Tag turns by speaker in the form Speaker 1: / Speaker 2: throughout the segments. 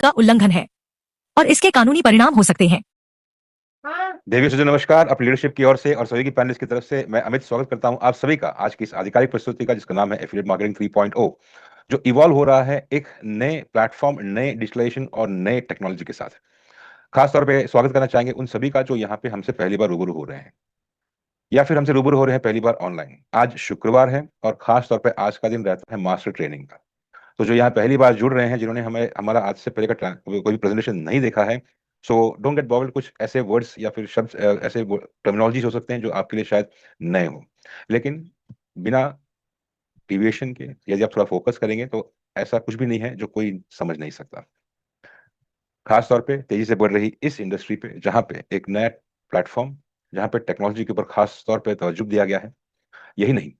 Speaker 1: का उल्लंघन है और इसके कानूनी परिणाम हो सकते हैं।
Speaker 2: देवी सुजन नमस्कार। अपनी लीडरशिप की ओर से और सभी की पैनलिस्ट की तरफ से मैं अमित स्वागत करता हूं आप सभी का आज की इस आधिकारिक प्रस्तुति का, जिसका नाम है एफिलिएट मार्केटिंग 3.0, जो इवॉल्व हो रहा है एक नए प्लेटफॉर्म, नए डिजिटलाइजेशन और नए टेक्नोलॉजी के साथ। खास तौर पे स्वागत करना चाहेंगे उन सभी का जो यहाँ पे हमसे पहली बार रूबरू हो रहे हैं या फिर हमसे रूबरू हो रहे हैं पहली बार ऑनलाइन। आज शुक्रवार है और खास तौर पर आज का दिन रहता है मास्टर ट्रेनिंग का। तो जो यहाँ पहली बार जुड़ रहे हैं, जिन्होंने हमें हमारा आज से पहले का कोई प्रेजेंटेशन नहीं देखा है, सो डोंट गेट बॉल्ड। कुछ ऐसे वर्ड्स या फिर शब्द, ऐसे टर्मिनोलॉजीज हो सकते हैं जो आपके लिए शायद नए हो, लेकिन बिना डिविएशन के यदि आप थोड़ा फोकस करेंगे तो ऐसा कुछ भी नहीं है जो कोई समझ नहीं सकता। खास तौर पे तेजी से बढ़ रही इस इंडस्ट्री पे, जहाँ पे एक नया प्लेटफॉर्म, जहाँ पे टेक्नोलॉजी के ऊपर खास तौर पे तवज्जो दिया गया है, यही नहीं,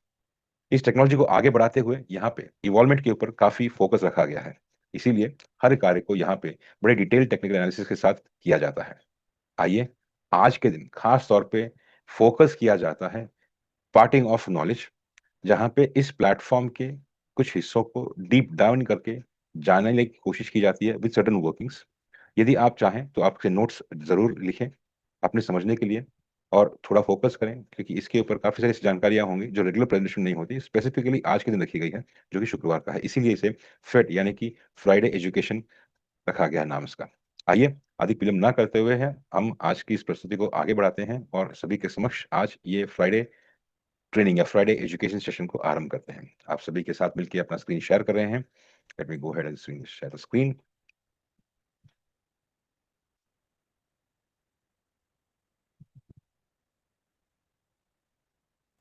Speaker 2: इस टेक्नोलॉजी को आगे बढ़ाते हुए यहाँ पे इवॉल्वमेंट के ऊपर काफी फोकस रखा गया है। इसीलिए हर कार्य को यहाँ पे बड़े डिटेल टेक्निकल एनालिसिस के साथ किया जाता है। आइए आज के दिन खास तौर पे फोकस किया जाता है पार्टिंग ऑफ नॉलेज, जहाँ पे इस प्लेटफॉर्म के कुछ हिस्सों को डीप डाउन करके जानने की कोशिश की जाती है विद सर्टन वर्किंग्स। यदि आप चाहें तो आपके नोट्स जरूर लिखें अपने समझने के लिए और थोड़ा फोकस करें, क्योंकि इसके ऊपर काफी सारी जानकारियां होंगी जो रेगुलर प्रेजेंटेशन नहीं होती, स्पेसिफिकली आज के दिन रखी गई है जो कि शुक्रवार का है। इसीलिए इसे फेड यानी कि फ्राइडे एजुकेशन रखा गया है नाम इसका। आइए अधिक विलंब ना करते हुए हैं हम आज की इस प्रस्तुति को आगे बढ़ाते हैं और सभी के समक्ष आज ये फ्राइडे ट्रेनिंग या फ्राइडे एजुकेशन सेशन को आरंभ करते हैं। आप सभी के साथ मिलकर अपना स्क्रीन शेयर कर रहे हैं। Let me go ahead and share the screen.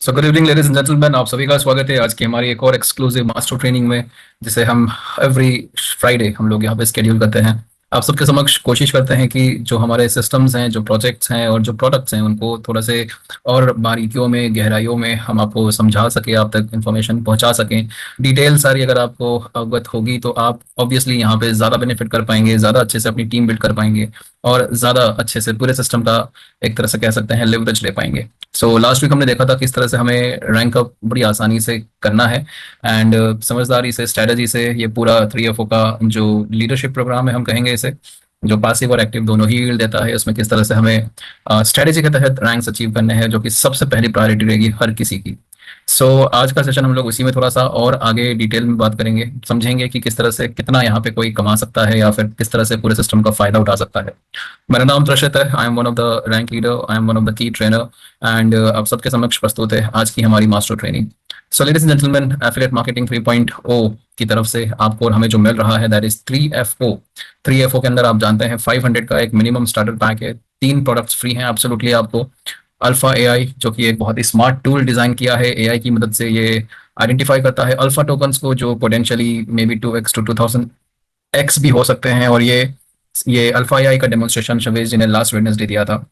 Speaker 3: So good evening ladies and gentleman, आप सभी का स्वागत है आज की हमारी एक और एक्सक्लूसिव मास्टर ट्रेनिंग में, जिसे हम एवरी फ्राइडे हम लोग यहाँ पे स्केड्यूल करते हैं। आप सबके समक्ष कोशिश करते हैं कि जो हमारे सिस्टम्स हैं, जो प्रोजेक्ट्स हैं और जो प्रोडक्ट्स हैं, उनको थोड़ा से और बारीकियों में, गहराइयों में हम आपको समझा सके, आप तक इन्फॉर्मेशन पहुंचा सकें। डिटेल सारी अगर आपको अवगत होगी तो आप ऑब्वियसली यहाँ पे ज़्यादा बेनिफिट कर पाएंगे, ज़्यादा अच्छे से अपनी टीम बिल्ड कर पाएंगे और ज़्यादा अच्छे से पूरे सिस्टम का एक तरह से कह सकते हैं लेवरेज ले पाएंगे। सो लास्ट वीक हमने देखा था किस तरह से हमें रैंक अप बड़ी आसानी से करना है एंड समझदारी से, स्ट्रेटजी से। ये पूरा 3FO का जो लीडरशिप प्रोग्राम है, हम कहेंगे इसे, जो पासिव और एक्टिव दोनों ही यील्ड देता है, उसमें किस तरह से हमें स्ट्रेटजी के तहत रैंक्स अचीव करने हैं, जो कि सबसे पहली प्रायोरिटी रहेगी हर किसी की। सो आज का सेशन हम लोग उसी में थोड़ा सा और आगे डिटेल में बात करेंगे, समझेंगे कि किस तरह से कितना यहाँ पे कोई कमा सकता है या फिर किस तरह से पूरे सिस्टम का फायदा उठा सकता है। मेरा नाम त्रषित है, I am one of the rank leader, I am one of the key trainer and आप सबके समक्ष प्रस्तुत है आज की हमारी master training. So ladies and gentleman, affiliate marketing 3.0 की तरफ से आपको और हमें जो मिल रहा है दैट इज 3FO। 3FO के अंदर आप जानते हैं 500 का एक मिनिमम स्टार्टर पैक है, 3 प्रोडक्ट्स फ्री हैं एब्सोल्युटली आपको। अल्फा एआई, जो कि एक बहुत ही स्मार्ट टूल डिजाइन किया है, एआई की मदद से ये आइडेंटिफाई करता है अल्फा टोकन्स को, जो potentially may be 2x to 2000x भी हो सकते हैं। और ये अल्फा एआई का डेमोन्स्ट्रेशन शवेज जी ने लास्ट वेडनेसडे दिया था।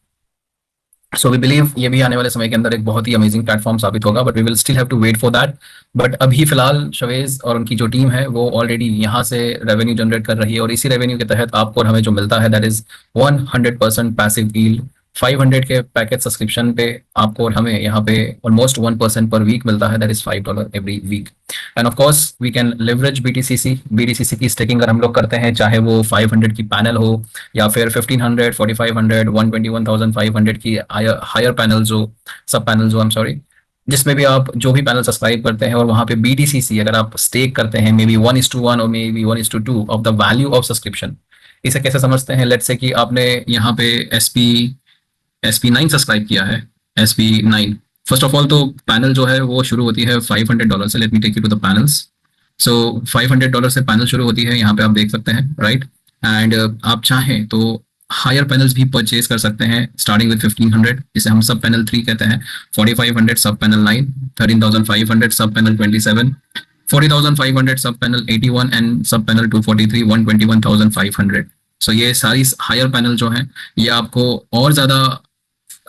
Speaker 3: सो वी बिलीव ये भी आने वाले समय के अंदर एक बहुत ही अमेजिंग प्लेटफॉर्म साबित होगा, but we will still have to wait for that. But अभी फिलहाल शवेज और उनकी जो टीम है वो ऑलरेडी यहाँ से रेवेन्यू जनरेट कर रही है और इसी रेवेन्यू के तहत आपको और हमें जो मिलता है दैट इज 100% पैसिव यील्ड। 500 के पैकेज सब्सक्रिप्शन पे आपको और हमें यहाँ पे ऑलमोस्ट 1% पर वीक मिलता है, that is $5 every week. And of course we can leverage BTCC की स्टेकिंग अगर हम लोग करते हैं, चाहे वो 500 की पैनल हो या फिर 1500, 4500, 121,500 की हायर पैनल्स हो, सब पैनल्स हो, आई एम सॉरी, जिसमें भी आप जो भी पैनल सब्सक्राइब करते हैं और वहाँ पे BTCC अगर आप स्टेक करते हैं, मे बी 1:1 और may be 1:2 of the value of subscription. इसे कैसे समझते हैं? लेट्स से कि आपने यहाँ पे SP9 सब्सक्राइब किया है। SP9 फर्स्ट ऑफ ऑल तो पैनल जो है वो शुरू होती है $500 से। Let me take you to the panels. So $500 से पैनल शुरू होती है, यहाँ पे आप देख सकते हैं, राइट। एंड आप चाहें तो हायर पैनल्स भी परचेज कर सकते हैं स्टार्टिंग विद 1500, जिसे हम सब पैनल 3 कहते हैं, 4500 सब पैनल 9, 13,500 सब पैनल 27, 40,500 सब पैनल 81 एंड सब पैनल 243, 121,500। सो ये सारी हायर पैनल जो हैं ये आपको और ज़्यादा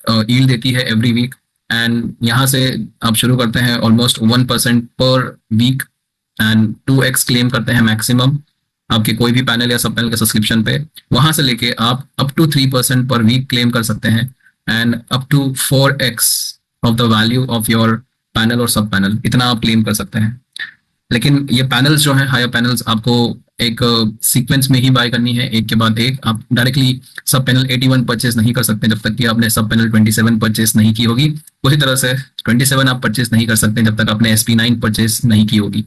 Speaker 3: यील्ड देती है एवरी वीक। एंड यहाँ से आप शुरू करते हैं ऑलमोस्ट 1% पर वीक एंड 2x क्लेम करते हैं मैक्सिमम आपके कोई भी पैनल या सब पैनल के सब्सक्रिप्शन पे। वहां से लेके आप अप टू 3% पर वीक क्लेम कर सकते हैं and up to 4x of the value of your panel और सब पैनल, इतना आप क्लेम कर सकते हैं। लेकिन ये पैनल्स जो हैं, हायर पैनल्स, आपको एक सीक्वेंस में ही बाय करनी है, एक के बाद एक। आप डायरेक्टली सब पैनल 81 परचेस नहीं कर सकते जब तक कि आपने सब पैनल 27 परचेस नहीं की होगी। उसी तरह से 27 आप परचेस नहीं कर सकते जब तक आपने SP9 परचेस नहीं की होगी।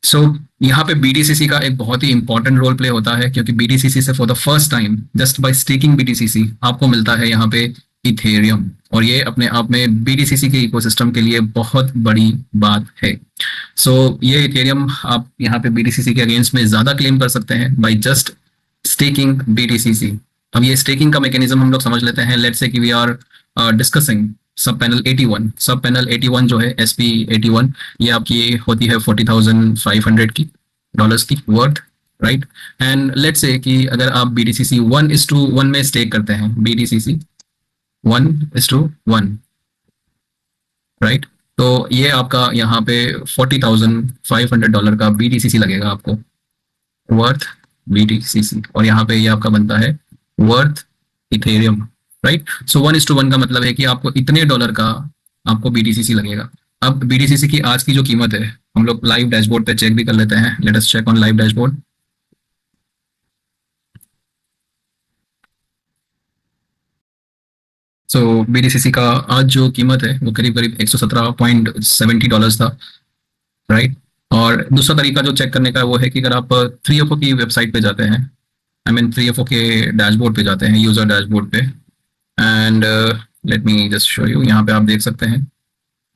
Speaker 3: सो यहाँ पे BTCC का एक बहुत ही इंपॉर्टेंट रोल प्ले होता है, क्योंकि BTCC से for the first time just by staking BTCC आपको मिलता है यहाँ पे इथेरियम, और ये अपने आप में BTCC के इकोसिस्टम के लिए बहुत बड़ी बात है। सो ये इथेरियम आप यहाँ पे BTCC के अगेंस्ट में ज्यादा क्लेम कर सकते हैं बाय जस्ट स्टेकिंग BTCC। अब ये स्टेकिंग का मैकेनिज्म हम लोग समझ लेते हैं। लेट्स से कि वी आर डिस्कसिंग सब पैनल 81। सब पैनल 81 जो है SP81, ये आपकी होती है 40,500 की डॉलर्स की worth, right. And let's say कि अगर आप BTCC 1:1 में स्टेक करते हैं, BTCC 1:1, राइट, तो ये आपका यहाँ पे $40,500 का BTCC लगेगा आपको, वर्थ BTCC, और यहाँ पे ये आपका बनता है वर्थ इथेरियम, राइट। सो 1:1 का मतलब है कि आपको इतने डॉलर का आपको BTCC लगेगा। अब BTCC की आज की जो कीमत है, हम लोग लाइव डैशबोर्ड पे चेक भी कर लेते हैं। Let us check on live dashboard. So BTCC का आज जो कीमत है वो करीब करीब $117.70 था, राइट। और दूसरा तरीका जो चेक करने का वो है कि अगर आप 3FO की वेबसाइट पे जाते हैं, आई मीन 3FO के डैशबोर्ड पे जाते हैं, यूजर डैशबोर्ड पे, and let me just show you. यहाँ पे आप देख सकते हैं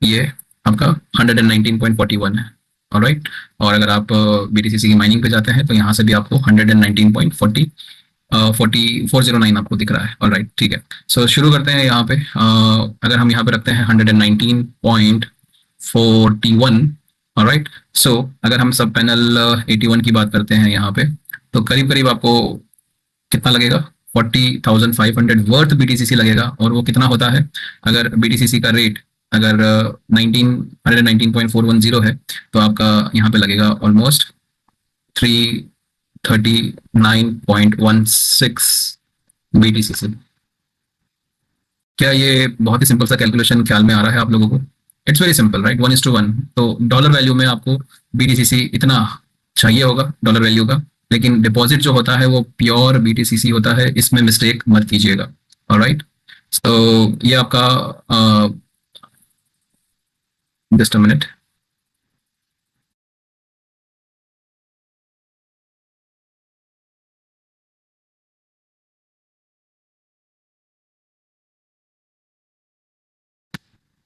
Speaker 3: ये आपका 119.41 है, ऑलराइट। और अगर आप BTCC की माइनिंग पे जाते हैं तो यहाँ से भी आपको 119.409 आपको दिख रहा है, ऑलराइट, ठीक है। सो शुरू करते हैं यहाँ पे। अगर हम यहाँ पे रखते हैं 119.41, ऑलराइट। सो अगर हम सब पैनल 81 की बात करते हैं यहाँ पे, तो करीब करीब आपको कितना लगेगा, 40,500 वर्थ BTCC लगेगा। और वो कितना होता है, अगर BTCC का रेट अगर 119.410 है तो आपका यहाँ पे लगेगा ऑलमोस्ट 339.16 BTCC। क्या ये बहुत ही सिंपल सा कैलकुलेशन ख्याल में आ रहा है आप लोगों को? It's very simple, right, 1:1। तो डॉलर वैल्यू में आपको BTCC इतना चाहिए होगा डॉलर वैल्यू का, लेकिन डिपॉजिट जो होता है वो प्योर BTCC होता है, इसमें मिस्टेक मत कीजिएगा, ऑलराइट। तो ये आपका जस्ट अ मिनट।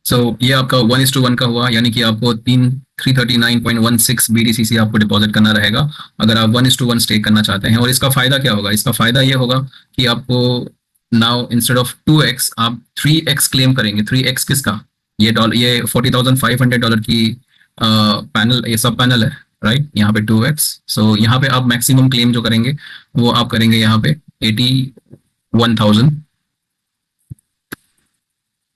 Speaker 3: सो ये आपका 1:1 का हुआ, यानी कि आपको 339.16 BTCC आपको डिपॉजिट करना रहेगा अगर आप 1:1 स्टेक करना चाहते हैं। और इसका फायदा क्या होगा? इसका फायदा ये होगा कि आपको नाउ इंस्टेड ऑफ 2x आप 3x क्लेम करेंगे। 3x किसका? ये $40,500 की पैनल, ये सब पैनल है, राइट। यहाँ पे 2x। सो यहाँ पे आप मैक्सिमम क्लेम जो करेंगे वो आप करेंगे यहाँ पे 81,000,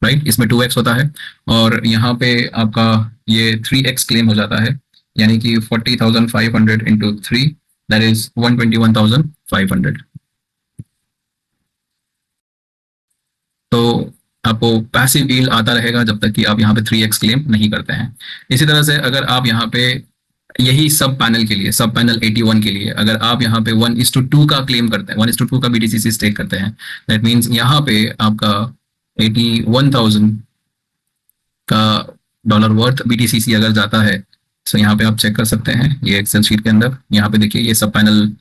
Speaker 3: राइट। इसमें 2x होता है और यहाँ पे आपका ये 3x क्लेम हो जाता है, यानी कि 40,500 इंटू 3 दैट इज 121,500। तो आपको पैसिव यील्ड आता रहेगा जब तक कि आप यहाँ पे 3x क्लेम नहीं करते हैं। इसी तरह से अगर आप यहाँ पे यही सब पैनल के लिए, सब पैनल 81 के लिए अगर आप यहाँ पे 1:2 का क्लेम करते हैं, 1:2 का BTCC स्टेक करते हैं, दैट मीन्स यहाँ पे आपका 81,000 का डॉलर वर्थ BTCC अगर जाता है, तो यहाँ पे आप चेक कर सकते हैं ये एक्सेल शीट के अंदर। यहाँ पे देखिए ये सब पैनल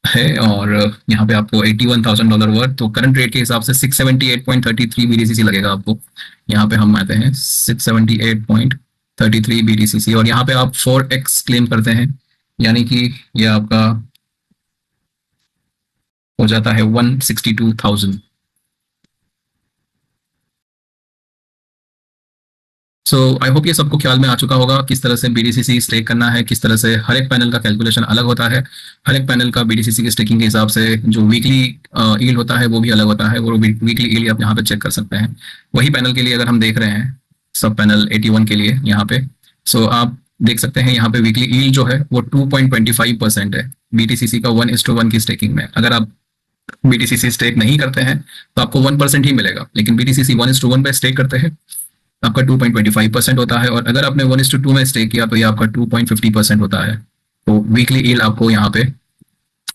Speaker 3: है और यहाँ पे आपको $81,000 वर्थ, तो करंट रेट के हिसाब से 678.33 BTCC लगेगा आपको। यहाँ पे हम आते हैं 678.33 BTCC और यहाँ पे आप 4x क्लेम करते हैं, यानी कि ये आपका हो जाता है 162,000। सो आई होप ये सबको ख्याल में आ चुका होगा किस तरह से BTCC स्टेक करना है, किस तरह से हर एक पैनल का कैलकुलेशन अलग होता है। हर एक पैनल का BTCC की स्टेकिंग के हिसाब से जो वीकली यील्ड होता है वो भी अलग होता है। वो वीकली यील्ड आप यहाँ पे चेक कर सकते हैं। वही पैनल के लिए अगर हम देख रहे हैं सब पैनल 81 के लिए यहाँ पे, सो आप देख सकते हैं यहाँ पे वीकली यील्ड जो है वो 2.25% है BTCC का 1:1 की स्टेकिंग में। अगर आप BTCC स्टेक नहीं करते हैं तो आपको 1% ही मिलेगा, लेकिन BTCC 1:1 पे स्टेक करते हैं आपका 2.25% होता है, और अगर आपने 1:2 में स्टेक किया तो ये आपका 2.50% होता है, तो वीकली ईल्ड आपको यहाँ पे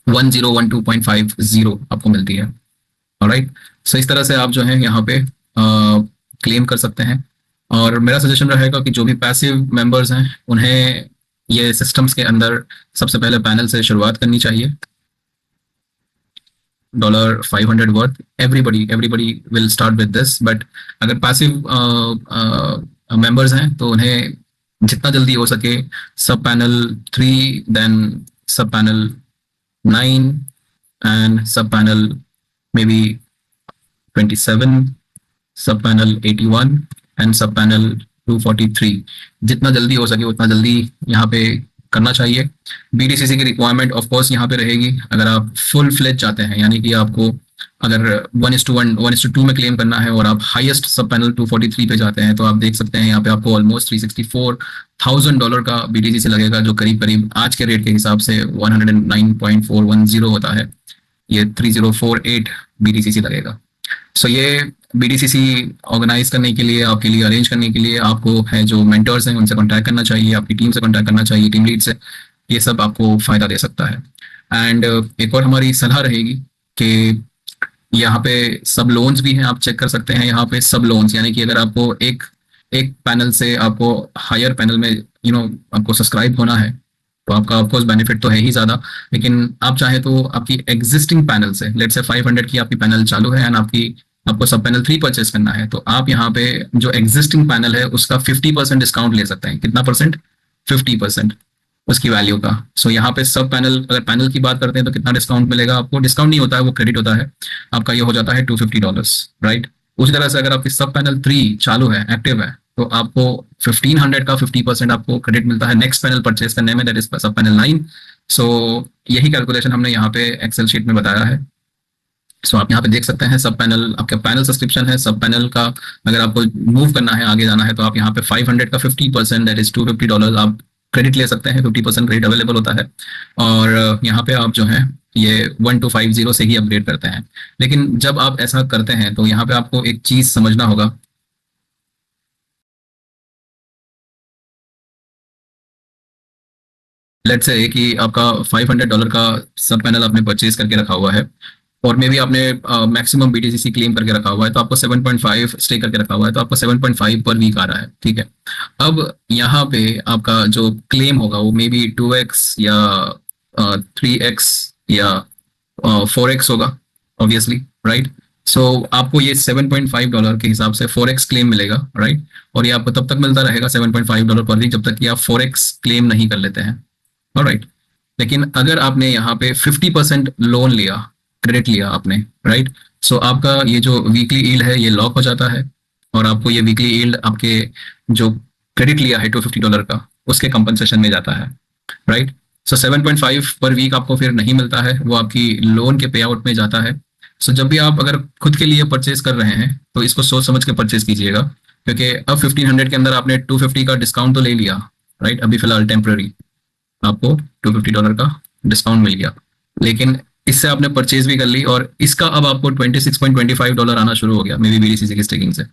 Speaker 3: 1012.50 आपको मिलती है। ऑलराइट, सो इस तरह से आप जो है यहाँ पे क्लेम कर सकते हैं। और मेरा सजेशन रहेगा कि जो भी पैसिव मेंबर्स हैं उन्हें ये सिस्टम्स के अंदर सबसे पहले पैनल से शुरुआत करनी चाहिए। $500 worth, everybody will start with this, but अगर पैसिव मेंबर्स हैं तो उन्हें जितना जल्दी हो सके सब पैनल 3, देन सब पैनल 9 एंड सब पैनल मे बी 27, सब पैनल 81 एंड सब पैनल 243, जितना जल्दी हो सके उतना जल्दी यहाँ पे करना चाहिए। बीडीसीसी की रिक्वायरमेंट ऑफ कोर्स यहाँ पे रहेगी। अगर आप फुल फ्लेज चाहते हैं, यानी कि आपको अगर 1:1 1:2 में क्लेम करना है और आप हाईएस्ट सब पैनल 243 पे जाते हैं, तो आप देख सकते हैं यहाँ पे आपको ऑलमोस्ट $364,000 का बीडीसीसी लगेगा, जो करीब करीब आज के रेट के हिसाब से 109.410 होता है। ये 3048 बीडीसीसी लगेगा। सो ये बीडीसीसी ऑर्गेनाइज करने के लिए, आपके लिए अरेंज करने के लिए आपको है जो मेंटर्स हैं उनसे कांटेक्ट करना चाहिए, आपकी टीम से कांटेक्ट करना चाहिए, टीम लीड से। ये सब आपको फायदा दे सकता है। एंड एक और हमारी सलाह रहेगी कि यहाँ पे सब लोन्स भी हैं, आप चेक कर सकते हैं यहाँ पे सब लोन्स, यानी कि अगर आपको एक पैनल से आपको हायर पैनल में आपको सब्सक्राइब होना है तो आपका ऑफकोर्स बेनिफिट तो है ही ज़्यादा, लेकिन आप चाहे तो आपकी एग्जिस्टिंग पैनल से, लेट से 500 की आपकी पैनल चालू है एंड आपको सब पैनल 3 परचेस करना है, तो आप यहाँ पे जो एग्जिस्टिंग पैनल है उसका 50% डिस्काउंट ले सकते हैं। कितना परसेंट? 50% उसकी वैल्यू का। सो यहाँ पे सब पैनल, अगर पैनल की बात करते हैं तो कितना डिस्काउंट मिलेगा आपको? डिस्काउंट नहीं होता है, वो क्रेडिट होता है। आपका ये हो जाता है $250, राइट। उसी तरह से अगर आपकी सब पैनल 3 चालू है, एक्टिव है, तो आपको 1500 का 50% आपको क्रेडिट मिलता है नेक्स्ट पैनल परचेस करने में, दैट इज सब पैनल 9। सो यही कैलकुलेशन हमने यहाँ पे एक्सेल शीट में बताया है। सो आप यहाँ पे देख सकते हैं सब पैनल, आपका पैनल सब्सक्रिप्शन है, सब पैनल का अगर आपको मूव करना है, आगे जाना है, तो आप यहाँ पे 500 का 50%, दैट इज $250 आप क्रेडिट ले सकते हैं। 50% क्रेडिट अवेलेबल होता है। और यहाँ पे आप जो है ये 1250 से ही अपग्रेड करते हैं। लेकिन जब आप ऐसा करते हैं तो यहाँ पे आपको एक चीज समझना होगा। लेट्स से कि आपका $500 का सब पैनल आपने परचेज करके रखा हुआ है और मे भी आपने मैक्सिमम बीटीसीसी क्लेम करके रखा हुआ है, तो आपको 7.5 स्टे करके रखा हुआ है, तो आपको 7.5 पर वीक आ रहा है, ठीक है। अब यहाँ पे आपका जो क्लेम होगा वो मे बी 2x या 3x या 4x होगा, ऑब्वियसली, राइट। सो आपको ये $7.5 के हिसाब से 4x क्लेम मिलेगा, राइट। और ये आपको तब तक मिलता रहेगा $7.5 पर वीक जब तक कि आप 4x क्लेम नहीं कर लेते हैं, ऑलराइट। लेकिन अगर आपने यहाँ पे 50% लोन लिया, क्रेडिट लिया आपने, राइट, सो आपका ये जो वीकली ईल्ड है ये लॉक हो जाता है और आपको ये वीकली ईल्ड आपके जो क्रेडिट लिया है $250 का उसके कंपनसेशन में जाता है, राइट। सो 7.5 पर वीक आपको फिर नहीं मिलता है, वो आपकी लोन के पे आउट में जाता है। सो जब भी आप अगर खुद के लिए परचेज कर रहे हैं तो इसको सोच समझ के परचेज कीजिएगा, क्योंकि अब 1500 के अंदर आपने 250 का डिस्काउंट तो ले लिया, राइट, अभी फिलहाल टेम्पररी आपको $250 का डिस्काउंट मिल गया, लेकिन इससे आपने परचेज भी कर ली और इसका अब आपको $26.25 आना शुरू हो गया मे बी बीडीसीसी की स्टेकिंग से।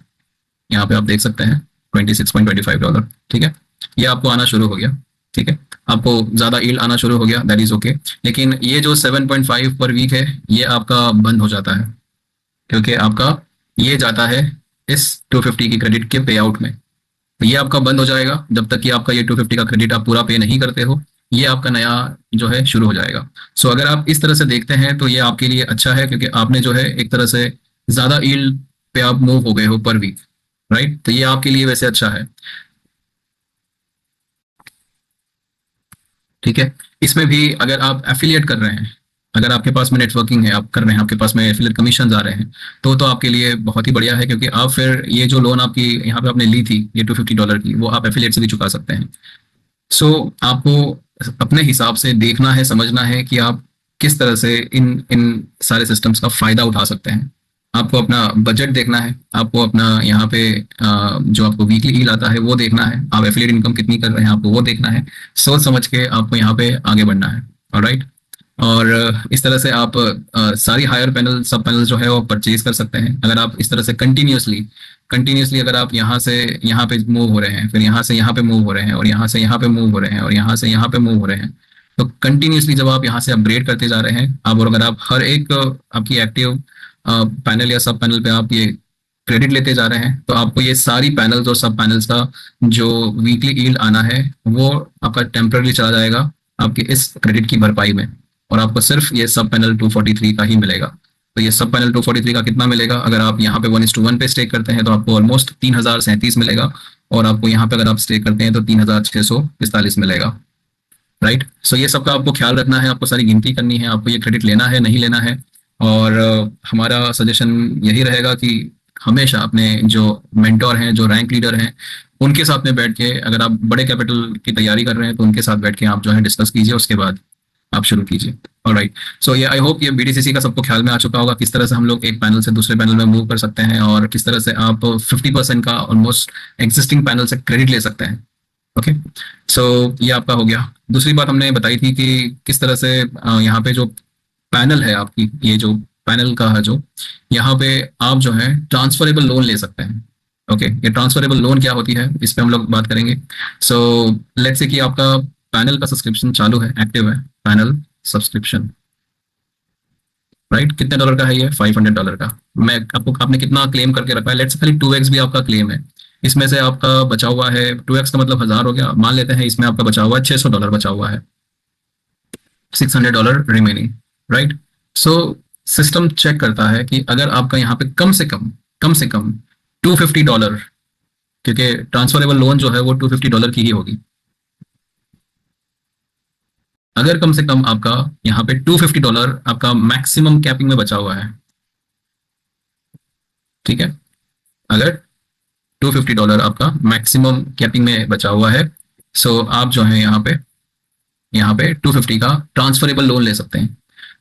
Speaker 3: यहाँ पे आप देख सकते हैं $26.25, ठीक है, ये आपको आना शुरू हो गया, ठीक है, आपको ज्यादा ईल्ड आना शुरू हो गया, दैट इज ओके। लेकिन ये जो 7.5 पर वीक है ये आपका बंद हो जाता है, क्योंकि आपका ये जाता है इस 250 की क्रेडिट के पे आउट में। तो ये आपका बंद हो जाएगा जब तक कि आपका ये 250 का क्रेडिट आप पूरा पे नहीं करते हो, ये आपका नया जो है शुरू हो जाएगा। सो अगर आप इस तरह से देखते हैं तो ये आपके लिए अच्छा है, क्योंकि आपने जो है एक तरह से ज्यादा ईल्ड पे आप मूव हो गए हो पर वीक, राइट। तो ये आपके लिए वैसे अच्छा है, ठीक है। इसमें भी अगर आप एफिलिएट कर रहे हैं, अगर आपके पास में नेटवर्किंग है, आप कर रहे हैं, आपके पास में एफिलिएट कमीशन आ रहे हैं, तो आपके लिए बहुत ही बढ़िया है, क्योंकि आप फिर ये जो लोन आपकी यहाँ पे आपने ली थी ये $250 की, वो आप एफिलिएट से भी चुका सकते हैं। सो आपको अपने हिसाब से देखना है, समझना है कि आप किस तरह से इन सारे सिस्टम्स का फायदा उठा सकते हैं। आपको अपना बजट देखना है, आपको अपना यहाँ पे जो आपको वीकली ईल्ड आता है वो देखना है, आप एफिलिएट इनकम कितनी कर रहे हैं आपको वो देखना है, सोच समझ के आपको यहाँ पे आगे बढ़ना है, ऑलराइट। और इस तरह से आप सारी हायर पैनल सब पैनल जो है वो परचेज कर सकते हैं। अगर आप इस तरह से कंटिन्यूसली अगर आप यहाँ से यहाँ पे मूव हो रहे हैं, फिर यहाँ से यहाँ पे मूव हो रहे हैं और यहाँ से यहाँ पे मूव हो रहे हैं और यहाँ से यहाँ पे मूव हो रहे हैं, तो कंटिन्यूसली जब आप यहाँ से अपग्रेड करते जा रहे हैं आप, और अगर आप हर एक आपकी एक्टिव पैनल या सब पैनल पे आप ये क्रेडिट लेते जा रहे हैं, तो आपको ये सारी पैनल्स और सब पैनल्स का जो वीकली यील्ड आना है वो आपका टेम्पररी चला जाएगा आपके इस क्रेडिट की भरपाई में, और आपको सिर्फ ये सब पैनल 243 का ही मिलेगा। तो ये सब पैनल 243 का कितना मिलेगा, अगर आप यहाँ पे 1:1 पे स्टेक करते हैं तो आपको ऑलमोस्ट 3037 मिलेगा, और आपको यहाँ पे अगर आप स्टेक करते हैं तो 3645 मिलेगा। राइट, सो ये सब का आपको ख्याल रखना है, आपको सारी गिनती करनी है, आपको ये क्रेडिट लेना है नहीं लेना है। और हमारा सजेशन यही रहेगा कि हमेशा अपने जो मेंटोर हैं, जो रैंक लीडर हैं, उनके साथ में बैठ के, अगर आप बड़े कैपिटल की तैयारी कर रहे हैं तो उनके साथ बैठ के आप जो है डिस्कस कीजिए, उसके बाद आप शुरू कीजिए। ऑलराइट, सो ये आई होप ये बीडीसीसी का सबको ख्याल में आ चुका होगा, किस तरह से हम लोग एक पैनल से दूसरे पैनल में मूव कर सकते हैं, और किस तरह से आप 50% का ऑलमोस्ट एग्जिस्टिंग पैनल से क्रेडिट ले सकते हैं। ओके, सो ये आपका हो गया। दूसरी बात हमने बताई थी कि किस तरह से यहाँ पे जो पैनल है आपकी, ये जो पैनल का है, जो यहाँ पे आप जो है ट्रांसफरेबल लोन ले सकते हैं। ओके, ये ट्रांसफरेबल लोन क्या होती है इस पे हम लोग बात करेंगे। सो लेट्स से कि आपका पैनल का सब्सक्रिप्शन चालू है, एक्टिव है पैनल सब्सक्रिप्शन, राइट। कितने डॉलर का है ये? $500 का। मैं आपको, आपने कितना क्लेम करके रखा है? लेट्स खाली 2x भी आपका क्लेम है, इसमें से आपका बचा हुआ है 2x का मतलब 1000 हो गया, मान लेते हैं इसमें आपका बचा हुआ है $600 बचा हुआ है, $600 remaining, right. So system check करता है कि अगर आपका यहाँ पे कम से कम $250, क्योंकि ट्रांसफरेबल लोन जो है वो $250 की ही होगी, अगर कम से कम आपका यहाँ पे $250 आपका मैक्सिमम कैपिंग में बचा हुआ है, ठीक है, अगर $250 आपका मैक्सिमम कैपिंग में बचा हुआ है, सो आप जो है यहाँ पे 250 का ट्रांसफरेबल लोन ले सकते हैं।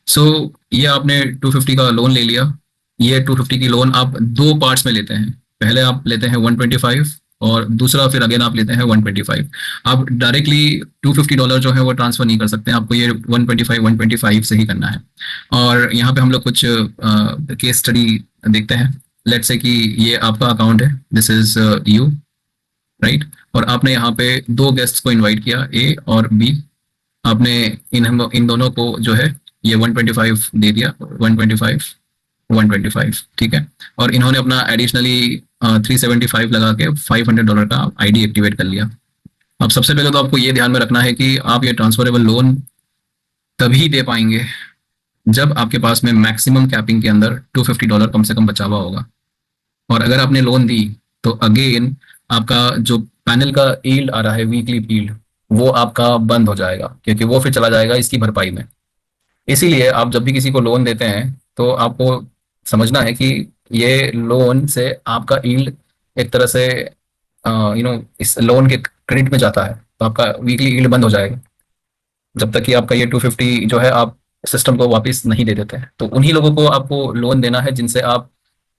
Speaker 3: सो ये आपने 250 का लोन ले लिया, ये 250 की लोन आप दो पार्ट्स में लेते हैं, पहले आप लेते हैं 125 और दूसरा फिर अगेन आप लेते हैं 125। आप डायरेक्टली $250 जो है वो ट्रांसफर नहीं कर सकते, आपको ये 125 से ही करना है। और यहाँ पे हम लोग कुछ केस स्टडी देखते हैं। लेट्स से कि ये आपका अकाउंट है, दिस इज यू, राइट, और आपने यहाँ पे दो गेस्ट्स को इनवाइट किया, ए और बी। आपने इन दोनों को जो है ये 125 दे दिया, 125, ठीक है, और इन्होंने अपना एडिशनली 375 लगा के $500 का आईडी एक्टिवेट कर लिया। अब सबसे पहले तो आपको ये ध्यान में रखना है कि आप ये ट्रांसफरेबल लोन तभी दे पाएंगे जब आपके पास में मैक्सिमम कैपिंग के अंदर $250 कम से कम बचा हुआ होगा। और अगर आपने लोन दी तो अगेन आपका जो पैनल का यील्ड आ रहा है, वीकली यील्ड, वो आपका बंद हो जाएगा, क्योंकि वो फिर चला जाएगा इसकी भरपाई में। इसीलिए आप जब भी किसी को लोन देते हैं तो आपको समझना है कि ये लोन से आपका यील्ड एक तरह से इस लोन के क्रेडिट में जाता है, तो आपका वीकली यील्ड बंद हो जाएगा जब तक कि आपका ये 250 जो है आप सिस्टम को वापस नहीं दे देते हैं। तो उन्हीं लोगों को आपको लोन देना है जिनसे आप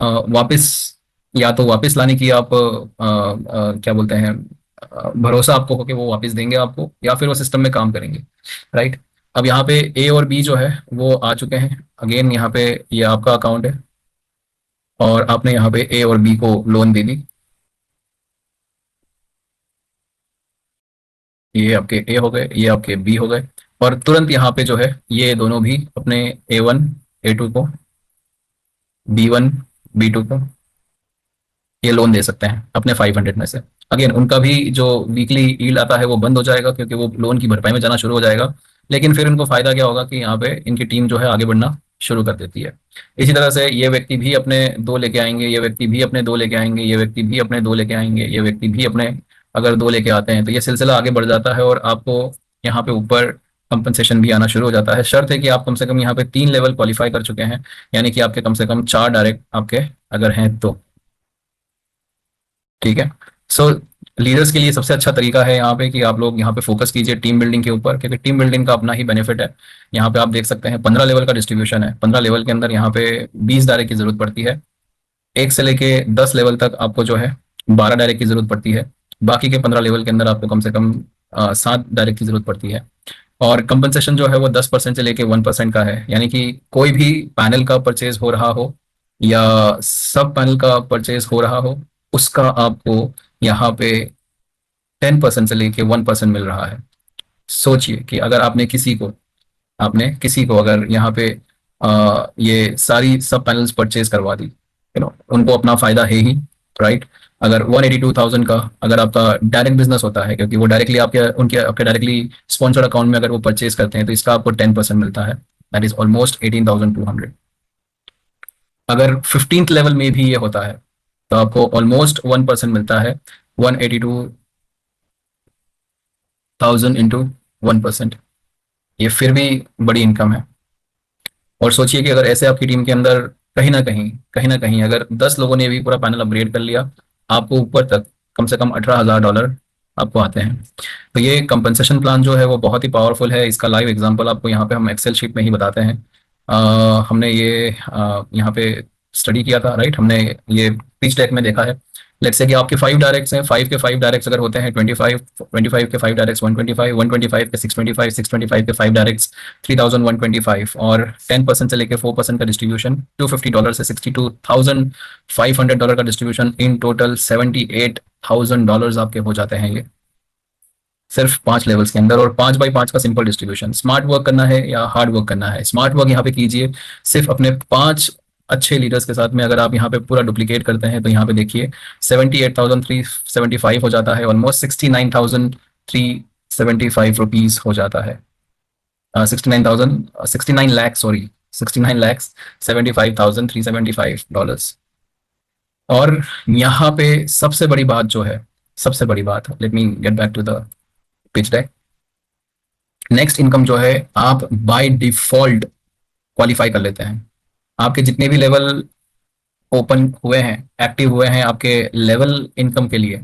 Speaker 3: वापस, या तो वापस लाने की आप क्या बोलते हैं, भरोसा आपको हो कि वो वापस देंगे आपको, या फिर वो सिस्टम में काम करेंगे, राइट। अब यहाँ पे ए और बी जो है वो आ चुके हैं। अगेन यहाँ पे ये आपका अकाउंट है और आपने यहाँ पे ए और बी को लोन दे दी, ये आपके ए हो गए, ये आपके बी हो गए, और तुरंत यहाँ पे जो है ये दोनों भी अपने A1 A2 को, B1 B2 को ये लोन दे सकते हैं अपने 500 में से। अगेन उनका भी जो वीकली यील्ड आता है वो बंद हो जाएगा, क्योंकि वो लोन की भरपाई में जाना शुरू हो जाएगा। लेकिन फिर इनको फायदा क्या होगा कि यहाँ पे इनकी टीम जो है आगे बढ़ना शुरू कर देती है। इसी तरह से ये व्यक्ति भी अपने दो लेके आएंगे, ये व्यक्ति भी अपने दो लेके आएंगे, ये व्यक्ति भी अपने दो लेके आएंगे, ये व्यक्ति भी अपने अगर दो लेके आते हैं, तो ये सिलसिला आगे बढ़ जाता है और आपको यहाँ पे ऊपर कंपनसेशन भी आना शुरू हो जाता है। शर्त है कि आप कम से कम यहाँ पे 3 लेवल क्वालिफाई कर चुके हैं, यानी कि आपके कम से कम 4 डायरेक्ट आपके अगर हैं तो, ठीक है। सो लीडर्स के लिए सबसे अच्छा तरीका है यहाँ पे कि आप लोग यहाँ पे फोकस कीजिए टीम बिल्डिंग के ऊपर, क्योंकि टीम बिल्डिंग का अपना ही बेनिफिट है। यहाँ पे आप देख सकते हैं 15 लेवल का डिस्ट्रीब्यूशन है। 15 लेवल के अंदर यहाँ पे 20 डायरेक्ट की जरूरत पड़ती है, 1 से लेके 10 लेवल तक आपको जो है 12 डायरेक्ट की जरूरत पड़ती है, बाकी के 15 लेवल के अंदर आपको कम से कम 7 डायरेक्ट की जरूरत पड़ती है। और कंपनसेशन जो है वो 10% से लेके 1% का है, यानी कि कोई भी पैनल का परचेज हो रहा हो या सब पैनल का परचेज हो रहा हो, उसका आपको यहाँ पे 10% से लेके 1% मिल रहा है। सोचिए कि अगर आपने किसी को अगर यहाँ पे ये सारी सब पैनल्स परचेज करवा दी, उनको अपना फायदा है ही, राइट। अगर 182,000 का अगर आपका डायरेक्ट बिजनेस होता है, क्योंकि वो डायरेक्टली आपके डायरेक्टली स्पॉन्सर्ड अकाउंट में अगर वो परचेज करते हैं, तो इसका आपको 10% मिलता है, दैट इज ऑलमोस्ट 18,200। अगर 15th लेवल में भी ये होता है तो आपको ऑलमोस्ट 1% मिलता है, 182,000 इंटू 1%। ये फिर भी बड़ी इनकम है। और सोचिए कि अगर ऐसे आपकी टीम के अंदर कहीं ना कहीं अगर 10 लोगों ने भी पूरा पैनल अपग्रेड कर लिया, आपको ऊपर तक कम से कम $18,000 आपको आते हैं। तो ये कंपनसेशन प्लान जो है वो बहुत ही पावरफुल है। इसका लाइव एग्जांपल आपको यहाँ पे हम एक्सेल शीट में ही बताते हैं। हमने ये यहाँ पे स्टडी किया था, राइट। हमने ये पिच डेक में देखा है। लेट्स से कि आपके 5 डायरेक्ट्स हैं, 5 के 5 डायरेक्ट्स अगर होते हैं 25, 25 के 5 डायरेक्ट्स 125, 125 के 625, 625 के 5 डायरेक्ट्स 3,125, और 10% से लेके 4% का डिस्ट्रीब्यूशन $250 से $62,500 का डिस्ट्रीब्यूशन, इन टोटल $78,000 आपके हो जाते हैं ये सिर्फ 5 लेवल्स के अंदर। और 5 बाई 5 का सिंपल डिस्ट्रीब्यूशन। स्मार्ट वर्क करना है या हार्ड वर्क करना है? स्मार्ट वर्क यहाँ पे कीजिए सिर्फ अपने 5 अच्छे लीडर्स के साथ में। अगर आप यहाँ पे पूरा डुप्लीकेट करते हैं तो यहाँ पे देखिए 78,375 हो जाता है, ऑलमोस्ट 69,375 रुपीज हो जाता है। 69 लाख, सॉरी, 69,75,375 डॉलर्स। और यहाँ पे सबसे बड़ी बात जो है, सबसे बड़ी बात, let me get back to the pitch deck. Next income जो है, आप बाय डिफॉल्ट क्वालिफाई कर लेते हैं। आपके जितने भी लेवल ओपन हुए हैं, एक्टिव हुए हैं आपके लेवल इनकम के लिए,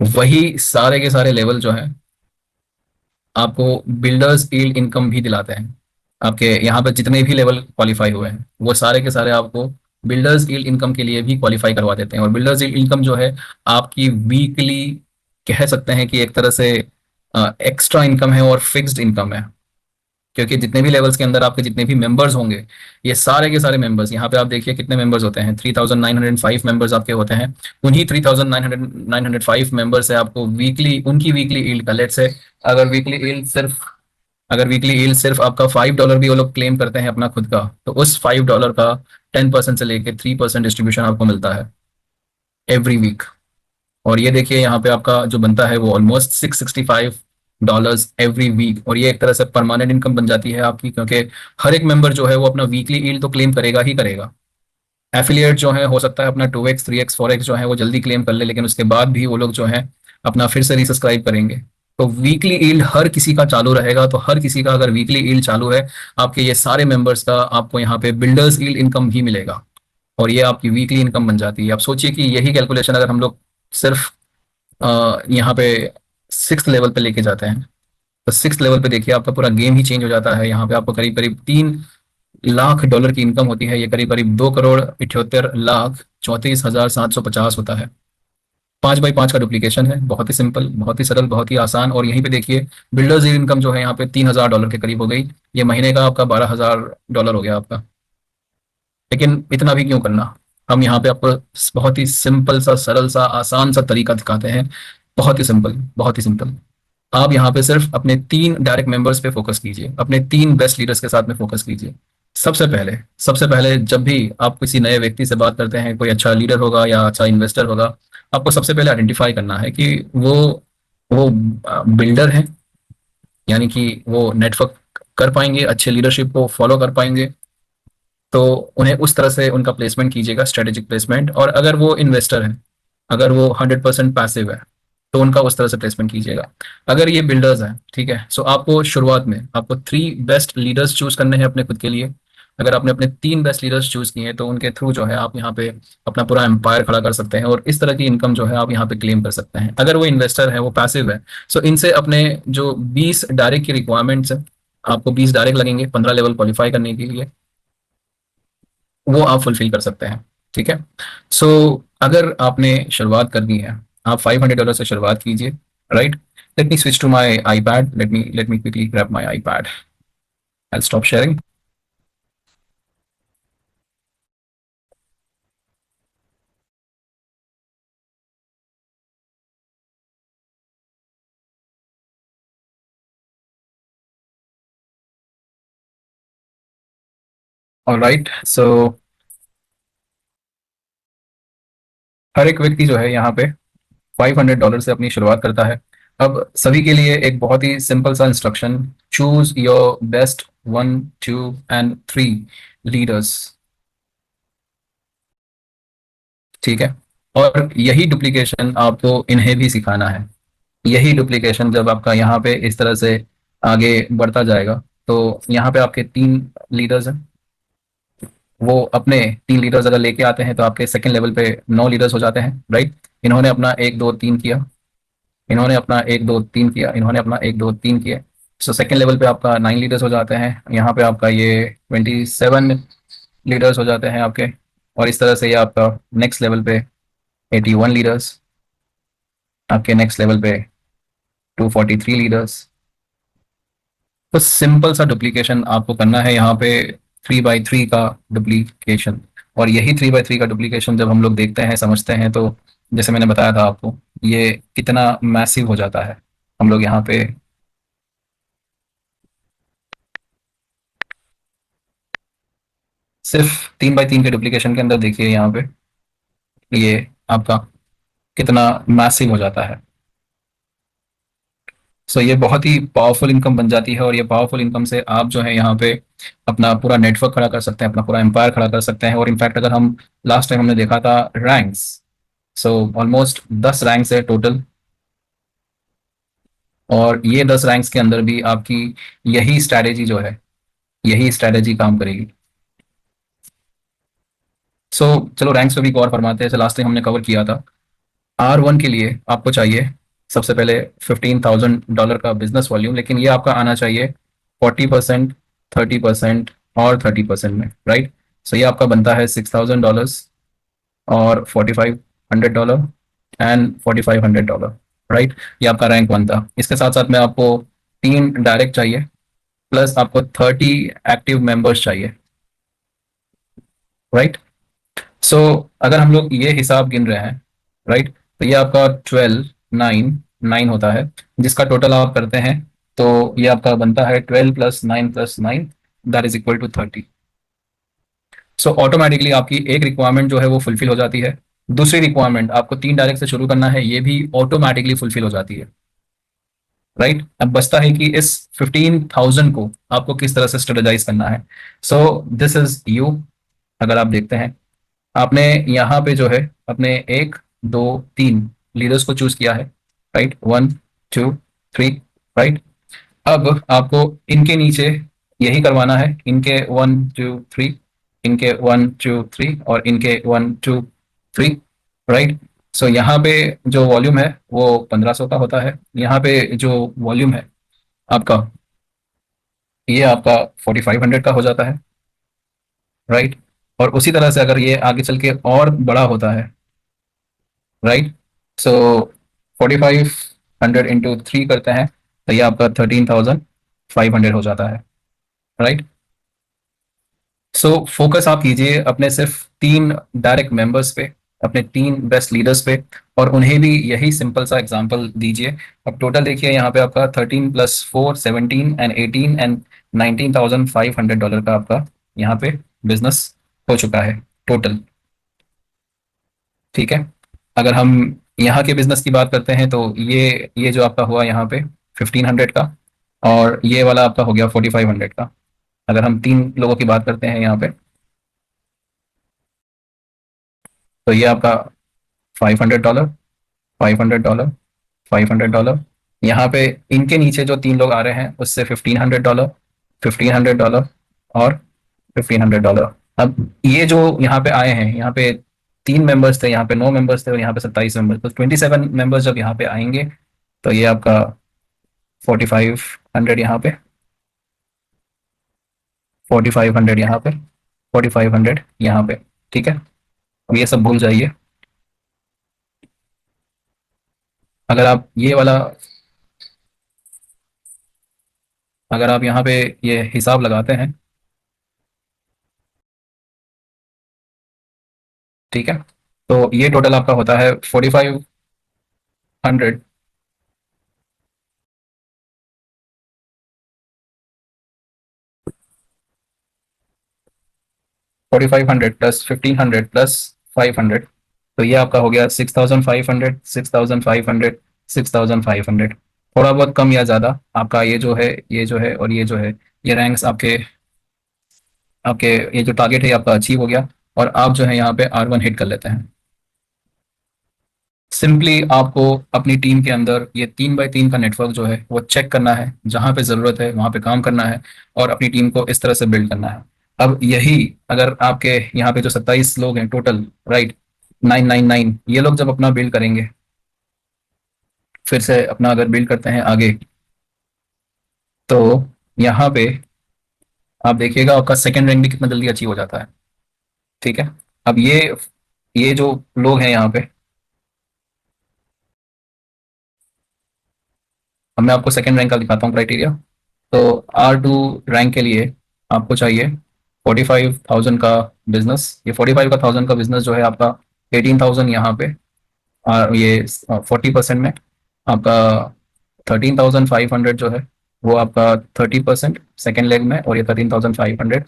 Speaker 3: वही सारे के सारे लेवल जो है आपको बिल्डर्स यील्ड इनकम भी दिलाते हैं। आपके यहाँ पर जितने भी लेवल क्वालिफाई हुए हैं वो सारे के सारे आपको बिल्डर्स यील्ड इनकम के लिए भी क्वालिफाई करवा देते हैं। और बिल्डर्स यील्ड इनकम जो है आपकी वीकली, कह सकते हैं कि एक तरह से एक्स्ट्रा इनकम है और फिक्स्ड इनकम है। क्योंकि जितने भी लेवल्स के अंदर आपके जितने भी मेंबर्स होंगे, ये सारे के सारे मेंबर्स, यहाँ पे आप देखिए कितने मेंबर्स होते हैं, 3,905 मेंबर्स आपके होते हैं। उन्हीं 3,905 मेंबर से आपको वीकली, उनकी वीकली ईल्ड का, लेट से अगर वीकली ईल्ड सिर्फ अगर वीकली ईल्ड सिर्फ आपका $5 भी वो लोग क्लेम करते हैं अपना खुद का, तो उस $5 का 10% से लेके 3% डिस्ट्रीब्यूशन आपको मिलता है एवरी वीक। और ये देखिए यहाँ पे आपका जो बनता है वो ऑलमोस्ट $665 एवरी वीक। और ये एक तरह से परमानेंट इनकम बन जाती है आपकी, क्योंकि हर एक मेंबर जो है वो अपना वीकली ईल्ड तो क्लेम करेगा ही करेगा। एफिलिएट जो है हो सकता है अपना 2x 3x 4x जो है वो जल्दी क्लेम कर ले, लेकिन उसके बाद भी वो लोग जो है अपना फिर से रीसब्सक्राइब करेंगे। तो वीकली ईल्ड हर किसी का चालू रहेगा। तो हर किसी का अगर वीकली ईल्ड चालू है, आपके ये सारे मेंबर्स का आपको यहाँ पे बिल्डर्स ईल्ड इनकम भी मिलेगा, और ये आपकी वीकली इनकम बन जाती है। आप सोचिए कि यही कैलकुलेशन अगर हम लोग सिर्फ यहाँ पे 6th लेवल पे लेके जाते हैं, तो 6th लेवल पे देखिए आपका पूरा गेम ही चेंज हो जाता है। यहाँ पे आपको करीब करीब $3 लाख की इनकम होती है। ये करीब करीब 2,78,34,34,750 होता है। 5 बाई 5 का डुप्लीकेशन है, बहुत ही सिंपल, बहुत ही सरल, बहुत ही आसान। और यहीं पे देखिए बिल्डर्स इनकम जो है यहाँ पे $3,000 के करीब हो गई। ये महीने का आपका $12,000 हो गया आपका। लेकिन इतना भी क्यों करना, हम यहाँ पे आपको बहुत ही सिंपल सा, सरल सा, आसान सा तरीका दिखाते हैं। बहुत ही सिंपल, बहुत ही सिंपल। आप यहाँ पे सिर्फ अपने 3 डायरेक्ट मेंबर्स पे फोकस कीजिए, अपने 3 बेस्ट लीडर्स के साथ में फोकस कीजिए। सबसे पहले जब भी आप किसी नए व्यक्ति से बात करते हैं, कोई अच्छा लीडर होगा या अच्छा इन्वेस्टर होगा, आपको सबसे पहले आइडेंटिफाई करना है कि वो बिल्डर है, यानी कि वो नेटवर्क कर पाएंगे, अच्छे लीडरशिप को फॉलो कर पाएंगे। तो उन्हें उस तरह से उनका प्लेसमेंट कीजिएगा, स्ट्रेटेजिक प्लेसमेंट। और अगर वो इन्वेस्टर है, अगर वो 100% पैसिव है, तो उनका उस तरह से प्लेसमेंट कीजिएगा। अगर ये बिल्डर्स हैं, ठीक है, सो आपको शुरुआत में आपको 3 बेस्ट लीडर्स चूज करने हैं अपने खुद के लिए। अगर आपने अपने 3 बेस्ट लीडर्स चूज किए हैं, तो उनके थ्रू जो है आप यहाँ पे अपना पूरा एम्पायर खड़ा कर सकते हैं, और इस तरह की इनकम जो है आप यहाँ पे क्लेम कर सकते हैं। अगर वो इन्वेस्टर है, वो पैसिव है, सो इनसे अपने जो 20 डायरेक्ट की रिक्वायरमेंट्स है, आपको 20 डायरेक्ट लगेंगे 15 लेवल क्वालिफाई करने के लिए, वो आप फुलफिल कर सकते हैं। ठीक है। सो अगर आपने शुरुआत करनी है, आप $500 से शुरुआत कीजिए, right. Let me switch to my iPad, let me quickly grab my iPad, I stop sharing. Alright, so हर एक व्यक्ति जो है यहाँ पे $500 से अपनी शुरुआत करता है। अब सभी के लिए एक बहुत ही सिंपल सा instruction, choose your best 1, 2 and 3 leaders. ठीक है, और यही डुप्लीकेशन आपको इन्हें भी सिखाना है। यही डुप्लीकेशन जब आपका यहाँ पे इस तरह से आगे बढ़ता जाएगा, तो यहाँ पे आपके 3 लीडर्स हैं, वो अपने 3 लीडर्स अगर लेके आते हैं तो आपके सेकंड लेवल पे 9 लीडर्स हो जाते हैं, राइट। इन्होंने अपना 1, 2, 3 किया, इन्होंने अपना 1, 2, 3 किया, इन्होंने अपना 1, 2, 3 किया। सो सेकंड लेवल पे आपका 9 लीडर्स हो जाते हैं, यहाँ पे आपका ये 27 लीडर्स हो जाते हैं आपके, और इस तरह से ये आपका नेक्स्ट लेवल पे 81 लीडर्स, आपके नेक्स्ट लेवल पे 243 लीडर्स। तो सिंपल सा डुप्लीकेशन आपको करना है यहाँ पे, 3 बाई 3 का डुप्लीकेशन। और यही 3 बाई 3 का डुप्लीकेशन जब हम लोग देखते हैं, समझते हैं, तो जैसे मैंने बताया था आपको, ये कितना मैसिव हो जाता है। हम लोग यहाँ पे सिर्फ 3 बाई 3 के डुप्लीकेशन के अंदर देखिए यहाँ पे ये आपका कितना मैसिव हो जाता है। सो ये बहुत ही पावरफुल इनकम बन जाती है, और ये पावरफुल इनकम से आप जो है यहाँ पे अपना पूरा नेटवर्क खड़ा कर सकते हैं, अपना पूरा एम्पायर खड़ा कर सकते हैं। और इनफैक्ट अगर हम लास्ट टाइम हमने देखा था रैंक्स, सो ऑलमोस्ट 10 रैंक्स है टोटल, और ये 10 रैंक्स के अंदर भी आपकी यही स्ट्रैटेजी जो है, यही स्ट्रैटेजी काम करेगी। सो चलो रैंक्स पे भी गौर फरमाते हैं, जैसे लास्ट टाइम हमने कवर किया था। R1 के लिए आपको चाहिए सबसे पहले $15,000 का बिजनेस वॉल्यूम, लेकिन ये आपका आना चाहिए 40%, 30% और 30% में, राइट। सो ये आपका बनता है $6,000 और $4,500 एंड $4,500, राइट। ये आपका रैंक 1 था। इसके साथ साथ में आपको 3 डायरेक्ट चाहिए, प्लस आपको 30 एक्टिव मेंबर्स चाहिए, राइट। सो अगर हम लोग ये हिसाब गिन रहे हैं, राइट, तो ये आपका 12, 9 होता है, जिसका टोटल आप करते हैं तो ये आपका बनता है 12 + 9 + 9, that is equal to 30। So automatically आपकी एक रिक्वायरमेंट जो है वो फुलफिल हो जाती है। दूसरी रिक्वायरमेंट आपको 3 डायरेक्ट से शुरू करना है, ये भी ऑटोमेटिकली फुलफिल हो जाती है, राइट। अब बचता है कि इस 15,000 को आपको किस तरह से स्ट्रेटेजाइज करना है। So this is you. अगर आप देखते हैं, आपने यहाँ पे जो है अपने 1, 2, 3 लीडर्स को चूज किया है, राइट, 1, 2, 3, राइट। अब आपको इनके नीचे यही करवाना है, इनके 1, 2, 3, इनके 1, 2, 3 और इनके 1, 2, 3, राइट। सो यहाँ पे जो वॉल्यूम है वो 1500 का होता है, यहाँ पे जो वॉल्यूम है आपका, ये आपका 4500 का हो जाता है, राइट। और उसी तरह से अगर ये आगे चल के और बड़ा होता है, राइट, सो 4500 × 3 करते हैं तो ये आपका 13,500 हो जाता है, राइट। सो फोकस आप कीजिए अपने सिर्फ 3 डायरेक्ट मेंबर्स पे, अपने 3 बेस्ट लीडर्स पे, और उन्हें भी यही सिंपल सा एग्जांपल दीजिए। अब टोटल देखिए यहाँ पे आपका 13 + 4 17 एंड 18 एंड $19,500 का आपका यहाँ पे बिजनेस हो चुका है टोटल, ठीक है। अगर हम यहाँ के बिजनेस की बात करते हैं तो ये जो आपका हुआ यहाँ पे 1500 का, और ये वाला आपका हो गया 4500 का। अगर हम 3 लोगों की बात करते हैं यहाँ पे, तो ये आपका $500, $500, $500। यहाँ पे इनके नीचे जो 3 लोग आ रहे हैं उससे $1,500, $1,500 और $1,500। अब ये जो यहाँ पे आए हैं, यहाँ पे 3 मेंबर्स थे, यहाँ पे 9 मेंबर्स थे, और यहाँ पे 27 मेंबर्स, तो 27 मेंबर्स जब यहाँ पे आएंगे तो ये आपका 4500 यहाँ पे, 4500 यहाँ पे, 4500 यहाँ पे, ठीक है। अब ये सब भूल जाइए। अगर आप ये वाला, अगर आप यहाँ पे ये हिसाब लगाते हैं, ठीक है, तो ये टोटल आपका होता है 4500। 4500 प्लस 1500 प्लस 500, तो ये आपका हो गया 6500, 6500, 6500। थोड़ा बहुत कम या ज़्यादा आपका ये जो है, ये जो है और ये जो है, ये रैंक्स आपके आपके ये जो टारगेट है आपका अचीव हो गया, और आप जो है यहाँ पे R1 हिट कर लेते हैं। सिंपली आपको अपनी टीम के अंदर ये 3x3 का नेटवर्क जो है वो चेक करना है, जहां पे ज़रूरत है वहां पे काम करना है, और अपनी टीम को इस तरह से बिल्ड करना है। अब यही अगर आपके यहाँ पे जो 27 लोग हैं टोटल, राइट, 999, ये लोग जब अपना बिल्ड करेंगे, फिर से अपना अगर बिल्ड करते हैं आगे, तो यहाँ पे आप देखिएगा आपका सेकेंड रैंक भी कितना जल्दी अचीव हो जाता है। ठीक है, अब ये जो लोग हैं यहाँ पे, अब मैं आपको सेकेंड रैंक का दिखाता हूँ क्राइटेरिया। तो R2 रैंक के लिए आपको चाहिए 45,000 का बिजनेस। ये 45,000 का बिजनेस जो है आपका 18,000 यहाँ पे, और ये 40% में आपका 13,500 जो है वो आपका 30% सेकेंड लेग में, और ये 13,500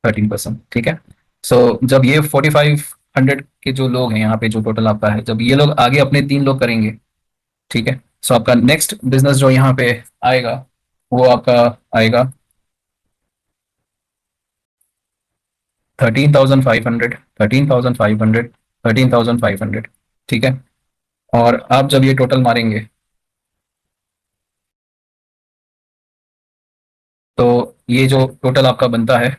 Speaker 3: 13%। ठीक है, सो जब ये 4500 के जो लोग हैं यहाँ पे, जो टोटल आपका है, जब ये लोग आगे अपने 3 लोग करेंगे, ठीक है, सो आपका नेक्स्ट बिजनेस जो यहाँ पे आएगा वो आपका आएगा 13,500, 13,500, 13,500। ठीक है, और आप जब ये टोटल मारेंगे, तो ये जो टोटल आपका बनता है,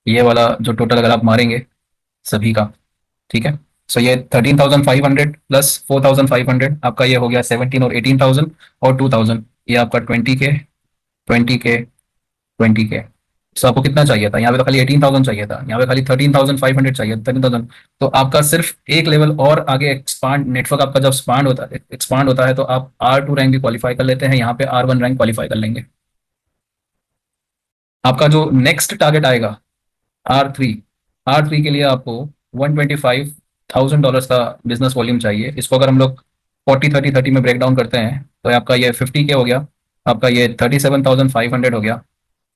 Speaker 3: ये वाला जो टोटल अगर आप मारेंगे सभी का, ठीक है, सो ये 13,500 प्लस 4,500 आपका ये हो गया 17 और 18,000 और 2,000, ये आपका 20K, 20K, 20K। सो आपको कितना चाहिए था? यहाँ पे तो खाली 18,000 चाहिए था, यहाँ पे खाली 13,500 चाहिए, 13,000। तो आपका सिर्फ एक लेवल और आगे एक्सपांड, नेटवर्क आपका जब एक्सपांड होता है तो आप R2 रैंक भी क्वालिफाई कर लेते हैं, यहाँ पे R1 रैंक क्वालिफाई कर लेंगे। आपका जो नेक्स्ट टारगेट आएगा R3, R3 के लिए आपको $125,000 का बिजनेस वॉल्यूम चाहिए। इसको अगर हम लोग 40-30-30 में ब्रेक डाउन करते हैं तो आपका ये 50K हो गया, आपका ये 37,500 हो गया,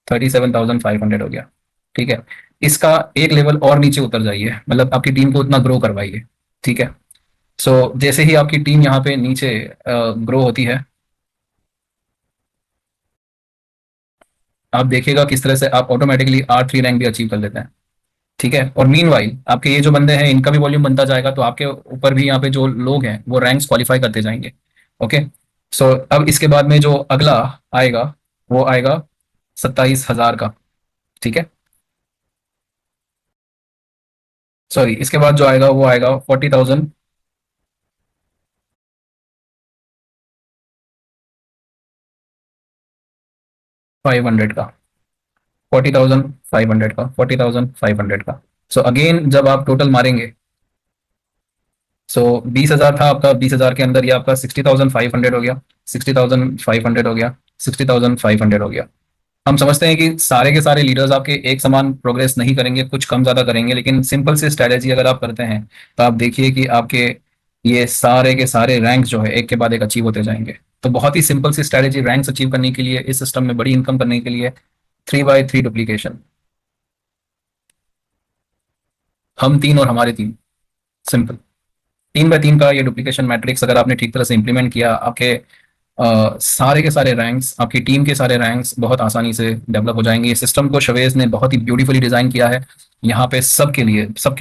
Speaker 3: 37,500 हो गया। ठीक है, इसका एक लेवल और नीचे उतर जाइए, मतलब आपकी टीम को उतना ग्रो करवाइए। ठीक है, सो जैसे ही आपकी टीम यहाँ पे नीचे ग्रो होती है, आप देखिएगा किस तरह से आप ऑटोमेटिकली R3 रैंक भी अचीव कर लेते हैं। ठीक है, और मीनवाइल आपके ये जो बंदे हैं इनका भी वॉल्यूम बनता जाएगा, तो आपके ऊपर भी यहाँ पे जो लोग हैं वो रैंक्स क्वालिफाई करते जाएंगे। ओके, सो अब इसके बाद में जो अगला आएगा वो आएगा 27,000 का। ठीक है, सॉरी, इसके बाद जो आएगा वो आएगा 40,000, 500 का, 40,500 का, 40,500 का। सो अगेन जब आप टोटल मारेंगे, सो 20,000 था आपका, 20,000 के अंदर ये आपका 60,500 हो गया, 60,500 हो गया, 60,500 हो गया। हम समझते हैं कि सारे के सारे लीडर्स आपके एक समान प्रोग्रेस नहीं करेंगे, कुछ कम ज्यादा करेंगे, लेकिन सिंपल सी स्ट्रैटेजी अगर आप करते हैं तो आप देखिए कि आपके ये सारे के सारे रैंक जो है एक के बाद एक अचीव होते जाएंगे। तो बहुत ही सिंपल सी स्ट्रैटेजी रैंक्स अचीव करने के लिए, इस सिस्टम में बड़ी इनकम करने के लिए, 3x3 डुप्लीकेशन, हम तीन और हमारे तीन, सिंपल 3x3 का ये डुप्लीकेशन मैट्रिक्स अगर आपने ठीक तरह से इंप्लीमेंट किया, आपके सारे के सारे रैंक्स, आपकी टीम के सारे रैंक्स बहुत आसानी से डेवलप हो जाएंगे। इस सिस्टम को शवेज ने बहुत ही ब्यूटीफुली डिजाइन किया है। यहाँ पे सबके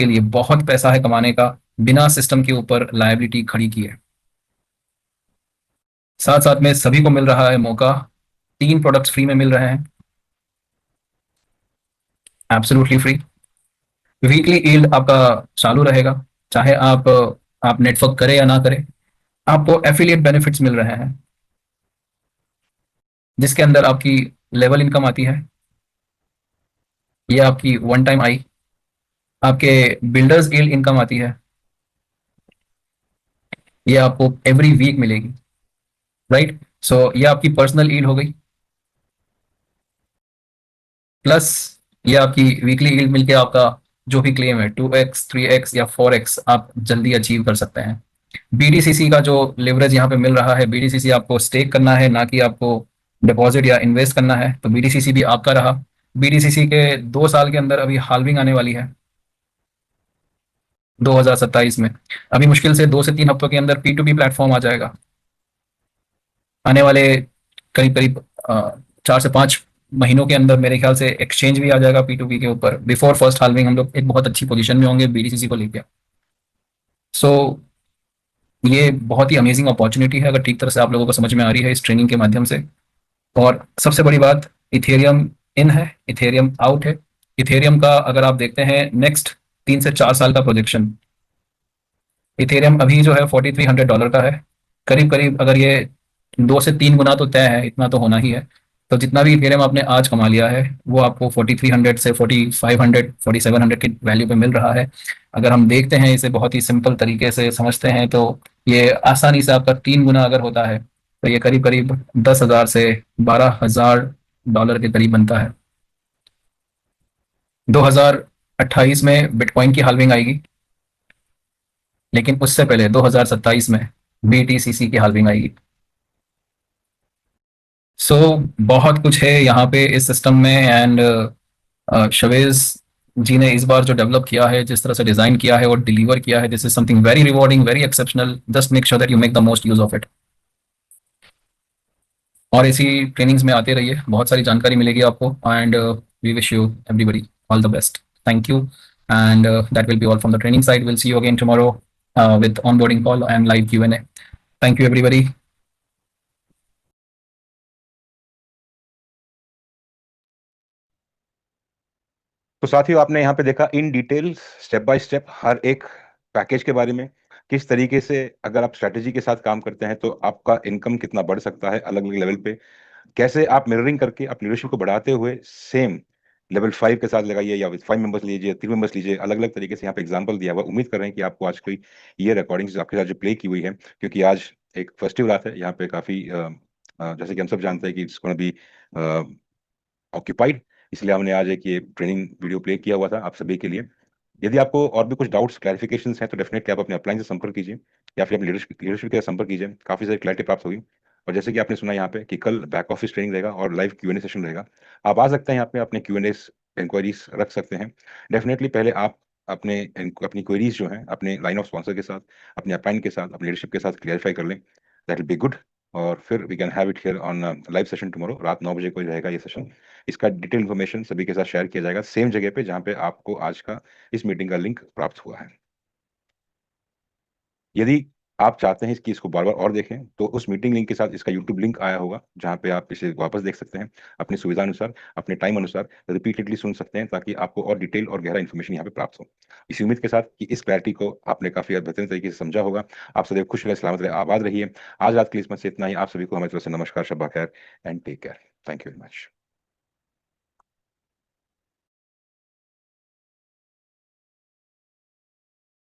Speaker 3: लिए बहुत पैसा है कमाने का, बिना सिस्टम के ऊपर लायबिलिटी खड़ी की है। साथ साथ में सभी को मिल रहा है मौका, 3 प्रोडक्ट्स फ्री में मिल रहे हैं, एब्सोल्युटली फ्री। वीकली ईल्ड आपका चालू रहेगा, चाहे आप नेटवर्क करें या ना करें, आपको एफिलिएट बेनिफिट्स मिल रहे हैं, जिसके अंदर आपकी लेवल इनकम आती है, ये आपकी वन टाइम आई, आपके बिल्डर्स ईल्ड इनकम आती है, ये आपको एवरी वीक मिलेगी, राइट। सो ये आपकी पर्सनल ईल्ड हो गई, प्लस ये आपकी वीकली ईल्ड मिलके आपका जो भी क्लेम है 2x, 3x या 4x आप जल्दी अचीव कर सकते हैं। BDCC का जो लेवरेज यहाँ पे मिल रहा है, BDCC आपको स्टेक करना है, ना कि आपको डिपॉजिट या इन्वेस्ट करना है, तो BDCC भी आपका रहा। BTCC के 2 साल के अंदर अभी हाल्विंग आने वाली है 2027 में। अभी मुश्किल से 2 से 3 हफ्तों के अंदर P2P प्लेटफॉर्म आ जाएगा। आने वाले करीब करीब 4 से 5 महीनों के अंदर मेरे ख्याल से एक्सचेंज भी आ जाएगा P2P के ऊपर। बिफोर फर्स्ट हाल्विंग हम लोग एक बहुत अच्छी पोजीशन में होंगे BTCC को लेकर। सो ये बहुत ही अमेजिंग अपॉर्चुनिटी है अगर ठीक तरह से आप लोगों को समझ में आ रही है इस ट्रेनिंग के माध्यम से। और सबसे बड़ी बात, इथेरियम इन है, इथेरियम आउट है। इथेरियम का अगर आप देखते हैं नेक्स्ट 3 से 4 साल का प्रोजेक्शन, इथेरियम अभी जो है $4300 का है। करीब करीब अगर ये 2 से 3 गुना तो तय है, इतना तो होना ही है। तो जितना भी इथेरियम आपने आज कमा लिया है वो आपको 4300 से 4500 4700 की वैल्यू पे मिल रहा है। अगर हम देखते हैं इसे बहुत ही सिंपल तरीके से समझते हैं तो ये आसानी से आपका 3 गुना अगर होता है तो ये करीब करीब 10,000 से $12,000 के करीब बनता है। 2028 में बिटकॉइन की हाल्विंग आएगी, लेकिन उससे पहले 2027 में BTCC की हाल्विंग आएगी। सो बहुत कुछ है यहाँ पे इस सिस्टम में। एंड शवेज जी ने इस बार जो डेवलप किया है, जिस तरह से डिजाइन किया है और डिलीवर किया है, this is something very rewarding, very exceptional. Just make sure that you make the most use of it. और ऐसी ट्रेनिंग्स में आते रहिए, बहुत सारी जानकारी मिलेगी आपको। And we wish you everybody all the best. Thank you. And that will be all from the training side. Will see you again tomorrow with onboarding call and live Q&A. Thank you everybody.
Speaker 2: तो साथियों, आपने यहाँ पे देखा in detail step by step हर एक package के बारे में, किस तरीके से अगर आप स्ट्रेटेजी के साथ काम करते हैं तो आपका इनकम कितना बढ़ सकता है अलग अलग लेवल पे, कैसे आप मिररिंग करके आप लीडरशिप को बढ़ाते हुए सेम लेवल 5 के साथ लगाइए या 5 मेंबर्स लीजिए, 3 मेंबर्स लीजिए, अलग अलग तरीके से यहाँ पे एग्जांपल दिया हुआ। उम्मीद कर रहे हैं कि आपको आज की ये रिकॉर्डिंग्स आपके साथ जो प्ले की हुई है, क्योंकि आज एक फेस्टिव रात है यहाँ पे, काफी जैसे कि हम सब जानते हैं कि इट्स गोना बी ऑक्यूपाइड, इसलिए हमने आज एक ये ट्रेनिंग वीडियो प्ले किया हुआ था आप सभी के लिए। यदि आपको और भी कुछ डाउट्स क्लैरिफिकेशंस हैं तो डेफिनेटली आप अपने अपलाइन से संपर्क कीजिए या फिर अपने लीडरशिप के साथ संपर्क कीजिए, काफी सारी क्लैरिटी प्राप्त होगी। और जैसे कि आपने सुना यहाँ पे कि कल बैक ऑफिस ट्रेनिंग रहेगा और लाइव Q&A सेशन रहेगा। आप आ सकते हैं यहाँ पे, अपने Q&A इंक्वायरीज रख सकते हैं। डेफिनेटली पहले आप अपनी क्वेरीज जो हैं अपने लाइन ऑफ स्पॉन्सर के साथ, अपने अपलाइन के साथ, अपने लीडरशिप के साथ क्लियरिफाई कर लें, दैट विल बी गुड। और फिर we can have it here on live session tomorrow, रात 9 बजे को रहेगा ये सेशन। इसका डिटेल इन्फॉर्मेशन सभी के साथ शेयर किया जाएगा सेम जगह पे जहाँ पे आपको आज का इस मीटिंग का लिंक प्राप्त हुआ है। यदि आप चाहते हैं कि इसको बार-बार और देखें तो उस मीटिंग लिंक के साथ इसका यूट्यूब लिंक आया होगा जहाँ पे आप इसे वापस देख सकते हैं, अपनी सुविधा अनुसार, अपने टाइम अनुसार रिपीटेडली सुन सकते हैं ताकि आपको और डिटेल और गहरा इन्फॉर्मेशन यहाँ पे प्राप्त हो। इसी उम्मीद के साथ कि इस क्लैरिटी को आपने काफ़ी बेहतरीन तरीके से समझा होगा। आप सदैव खुश रहे, सलामत रहे, आबाद रहिए। आज रात के लिए इसमें से इतना ही। आप सभी को हमारी तरफ से नमस्कार, शब्बा खैर and take care. Thank you very much.